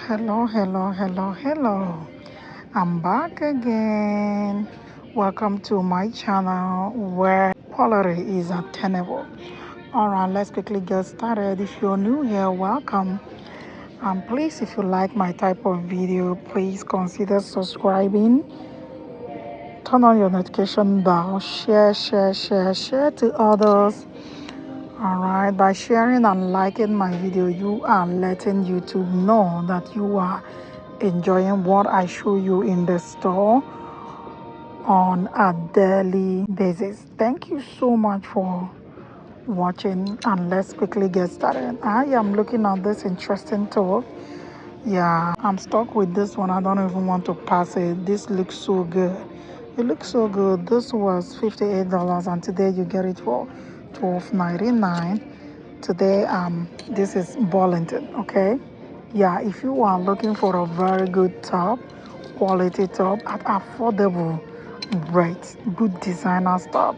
Hello. I'm back again. Welcome to my channel where quality is attainable. Alright, let's quickly get started. If you're new here, welcome. And please, if you like my type of video, please consider subscribing. Turn on your notification bell. Share to others. Alright, by sharing and liking my video, you are letting YouTube know that you are enjoying what I show you in the store on a daily basis. Thank you so much for watching, and let's quickly get started. I am looking at this interesting top. Yeah, I'm stuck with this one. I don't even want to pass it. This looks so good. It looks so good. This was $58 and today you get it for $12.99. Today this is Burlington, okay? Yeah, if you are looking for a very good top, quality top at affordable rates, good designer stuff,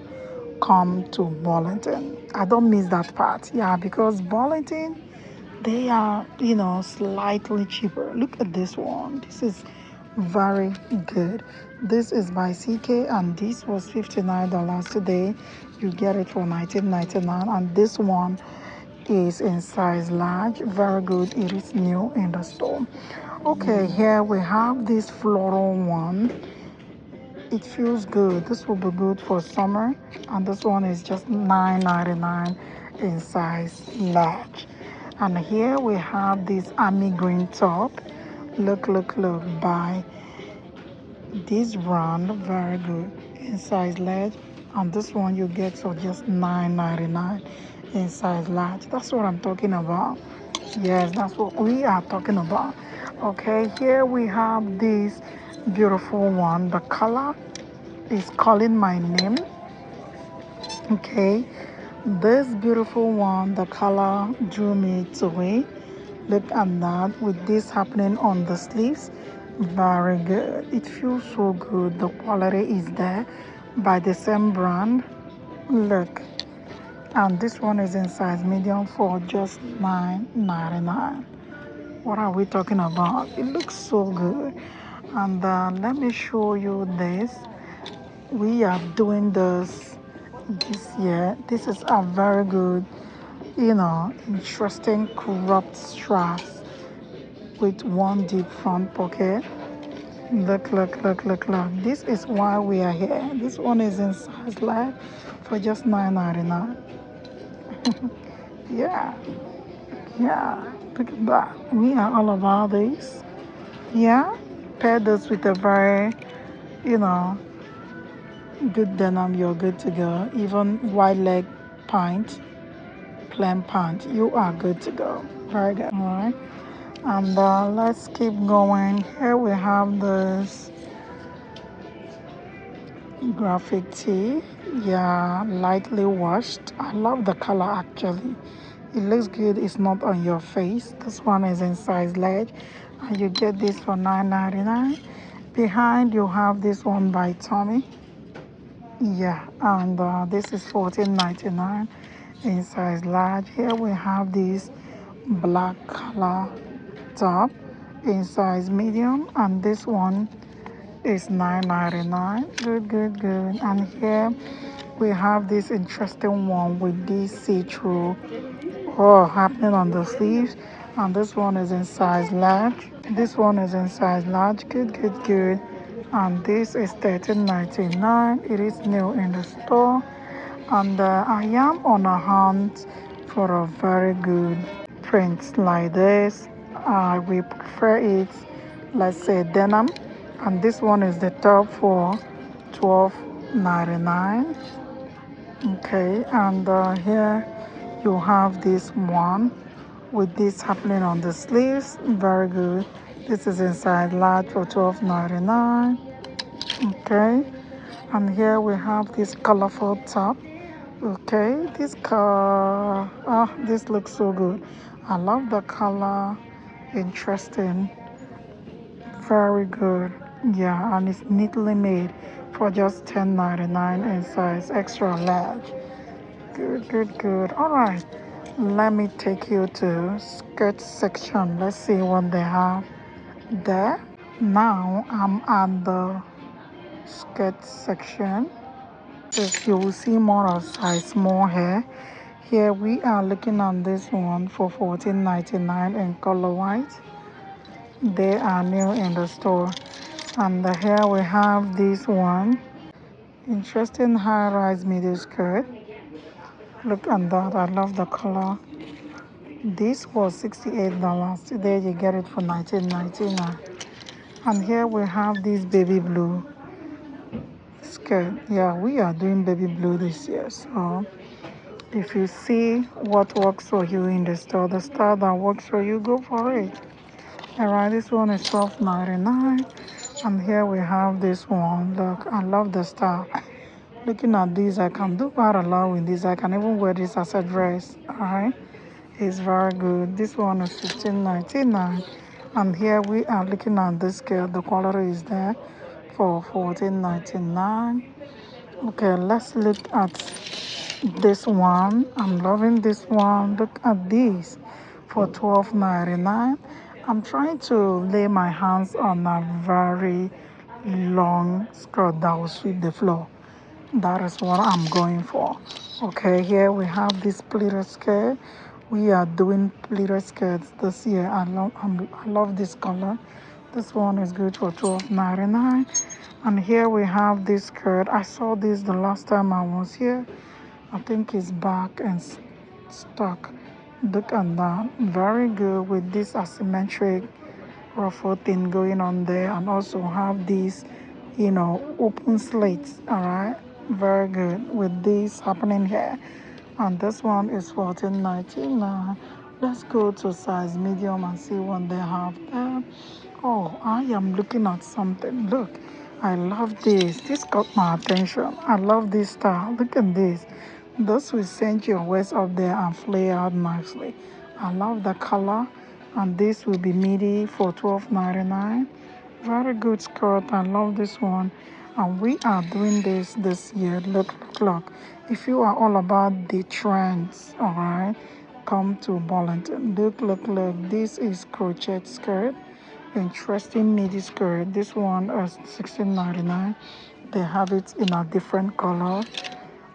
come to Burlington. I don't miss that part. Yeah, because Burlington, they are, slightly cheaper. Look at this one. This is very good. This is by CK and this was $59 today. You get it for $19.99, and this one is in size large. Very good. It is new in the store. Okay, here we have this floral one. It feels good. This will be good for summer, and this one is just $9.99 in size large. And here we have this army green top. Look by this brand. Very good in size large, and this one you get for just $9.99 in size large. That's what I'm talking about. Yes, that's what we are talking about. Okay, here we have this beautiful one. The color is calling my name. Okay, this beautiful one, the color drew me to it. Look at that, with this happening on the sleeves. Very good. It feels so good. The quality is there by the same brand. Look, and this one is in size medium for just $9.99. What are we talking about? It looks so good. And let me show you this. We are doing this year. This is a very good, interesting cropped straps with one deep front pocket. Look. This is why we are here. This one is in size large for just $9.99. Yeah. Look at that. We are all about this. Yeah. Pair this with a very, you know, good denim, you're good to go. Even wide leg pant, plain pant, you are good to go. Very good. All right. And let's keep going. Here we have this graphic tee. Yeah, lightly washed. I love the color actually. It looks good. It's not on your face. This one is in size large, and you get this for $9.99. Behind you have this one by Tommy. Yeah, and this is $14.99 in size large. Here we have this black color top in size medium, and this one is $9.99. Good. And here we have this interesting one with this see-through happening on the sleeves, and this one is in size large. This one is in size large. Good. And this is $13.99. It is new in the store, and I am on a hunt for a very good print like this. I will prefer it, let's say denim, and this one is the top for $12.99. Okay, and here you have this one with this happening on the sleeves. Very good. This is in size large for $12.99. Okay, and here we have this colorful top. Okay, this looks so good. I love the color. Interesting. Very good. Yeah, and it's neatly made for just $10.99 in size extra large. Good. All right, let me take you to skirt section. Let's see what they have. there. Now I'm at the skirt section. If you will see more of size more hair. Here we are looking at this one for $14.99 in color white. They are new in the store. And here we have this one. Interesting high-rise middle skirt. Look at that. I love the color. This was $68. Today you get it for $19.99. And here we have this baby blue skirt. Yeah, we are doing baby blue this year. So if you see what works for you in the store that works for you, go for it. Alright, this one is $12.99. And here we have this one. Look, I love the style. Looking at this, I can do quite a lot with this. I can even wear this as a dress. Alright, it's very good. This one is $15.99. And here we are looking at this skirt. The color is there for $14.99. Okay, let's look at this one. I'm loving this one. Look at this for $12.99. I'm trying to lay my hands on a very long skirt that will sweep the floor. That is what I'm going for. Okay, here we have this pleated skirt. We are doing pleated skirts this year. I love this color. This one is good for $12.99. And here we have this skirt. I saw this the last time I was here. I think it's back and stock. Look at that. Very good with this asymmetric ruffle thing going on there, and also have these, open slates. All right, very good with this happening here. And this one is $14.99. Let's go to size medium and see what they have there. Oh, I am looking at something. Look, I love this. This got my attention. I love this style. Look at this. This will send your waist up there and flare out nicely. I love the color. And this will be midi for $12.99. Very good skirt. I love this one. And we are doing this year. Look. If you are all about the trends, all right, come to Burlington. Look. This is crochet skirt. Interesting midi skirt. This one is $16.99. They have it in a different color.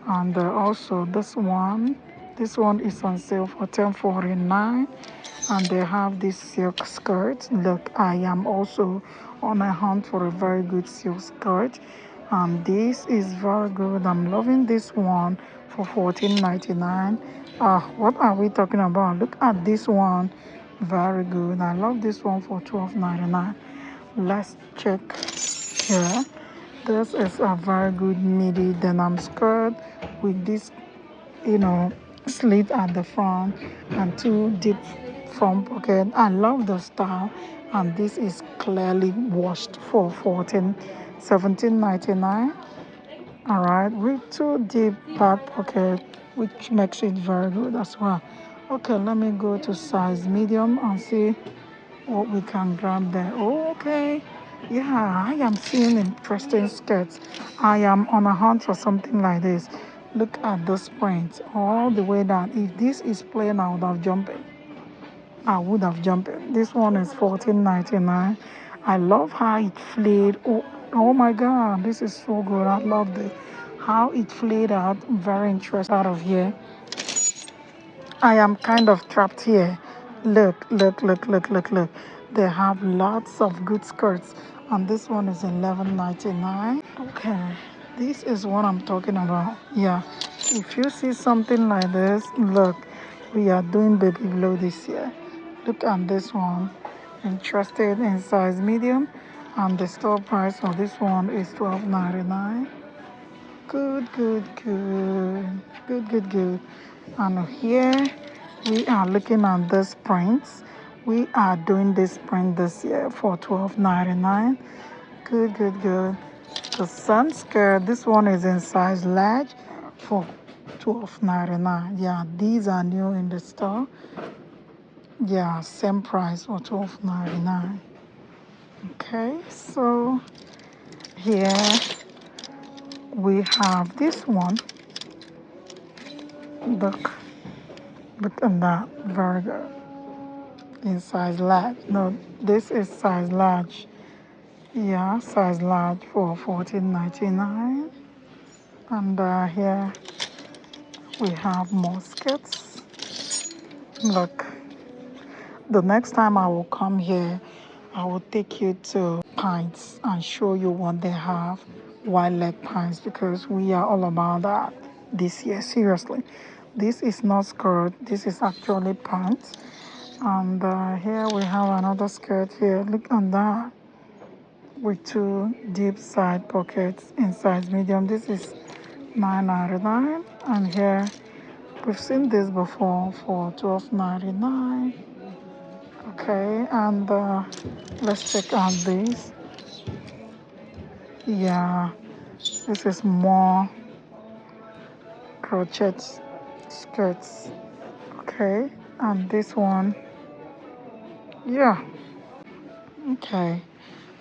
And also this one is on sale for $10.49. And they have this silk skirt. Look, I am also on a hunt for a very good silk skirt. And this is very good. I'm loving this one for $14.99. What are we talking about? Look at this one. Very good. I love this one for $12.99. Let's check here. This is a very good midi denim skirt with this, slit at the front and two deep front pocket. I love the style, and this is clearly washed for $17.99. All right, with two deep back pocket, which makes it very good as well. Okay, let me go to size medium and see what we can grab there. Oh, okay. Yeah, I am seeing interesting skirts. I am on a hunt for something like this. Look at this print all the way down. If this is plain, I would have jumped it. This one is $14.99. I love how it flayed. Oh my God, this is so good. I love this. How it flayed out. Very interesting out of here. I am kind of trapped here. Look. They have lots of good skirts. And this one is $11.99. Okay, this is what I'm talking about. Yeah, if you see something like this, look, we are doing baby blue this year. Look at this one. Interested in size medium. And the store price for this one is $12.99. Good. And here we are looking at this prints. We are doing this print this year for $12.99. Good. The sun skirt, this one is in size large for $12.99. Yeah, these are new in the store. Yeah, same price for $12.99. Okay, so here we have this one. Look at that. Very good. in size large. No, this is size large. Yeah, size large for $14.99. And here we have more skirts. Look, the next time I will come here, I will take you to pints and show you what they have, wide leg pints, because we are all about that this year. Seriously, this is not skirt, this is actually pants. And here we have another skirt here. Look at that, with two deep side pockets in size medium. This is $9.99, and here we've seen this before for $12.99. Okay, and let's check out these. Yeah, this is more crochet skirts. Okay, and this one, yeah, okay,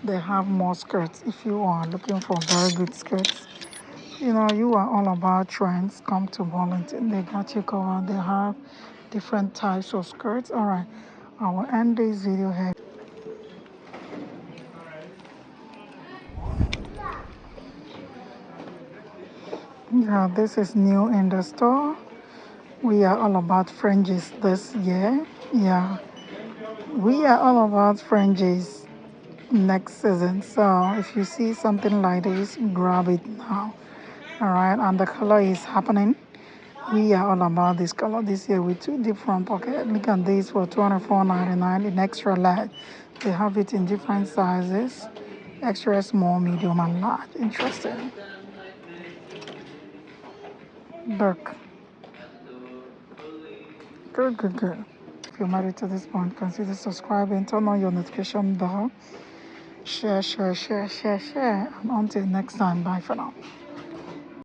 they have more skirts. If you are looking for very good skirts, you know, you are all about trends, come to Burlington. They got you covered. They have different types of skirts. All right, I will end this video here. Yeah, this is new in the store. We are all about fringes this year. Yeah, we are all about fringes next season. So if you see something like this, grab it now. All right, and the color is happening. We are all about this color this year with two different pockets. Look at this for $24.99 in extra large. They have it in different sizes, extra small, medium, and large. Interesting. Look. Good, good, good. If you're married to this point, consider subscribing, turn on your notification bell, share, share, share, share, share. And until next time, bye for now.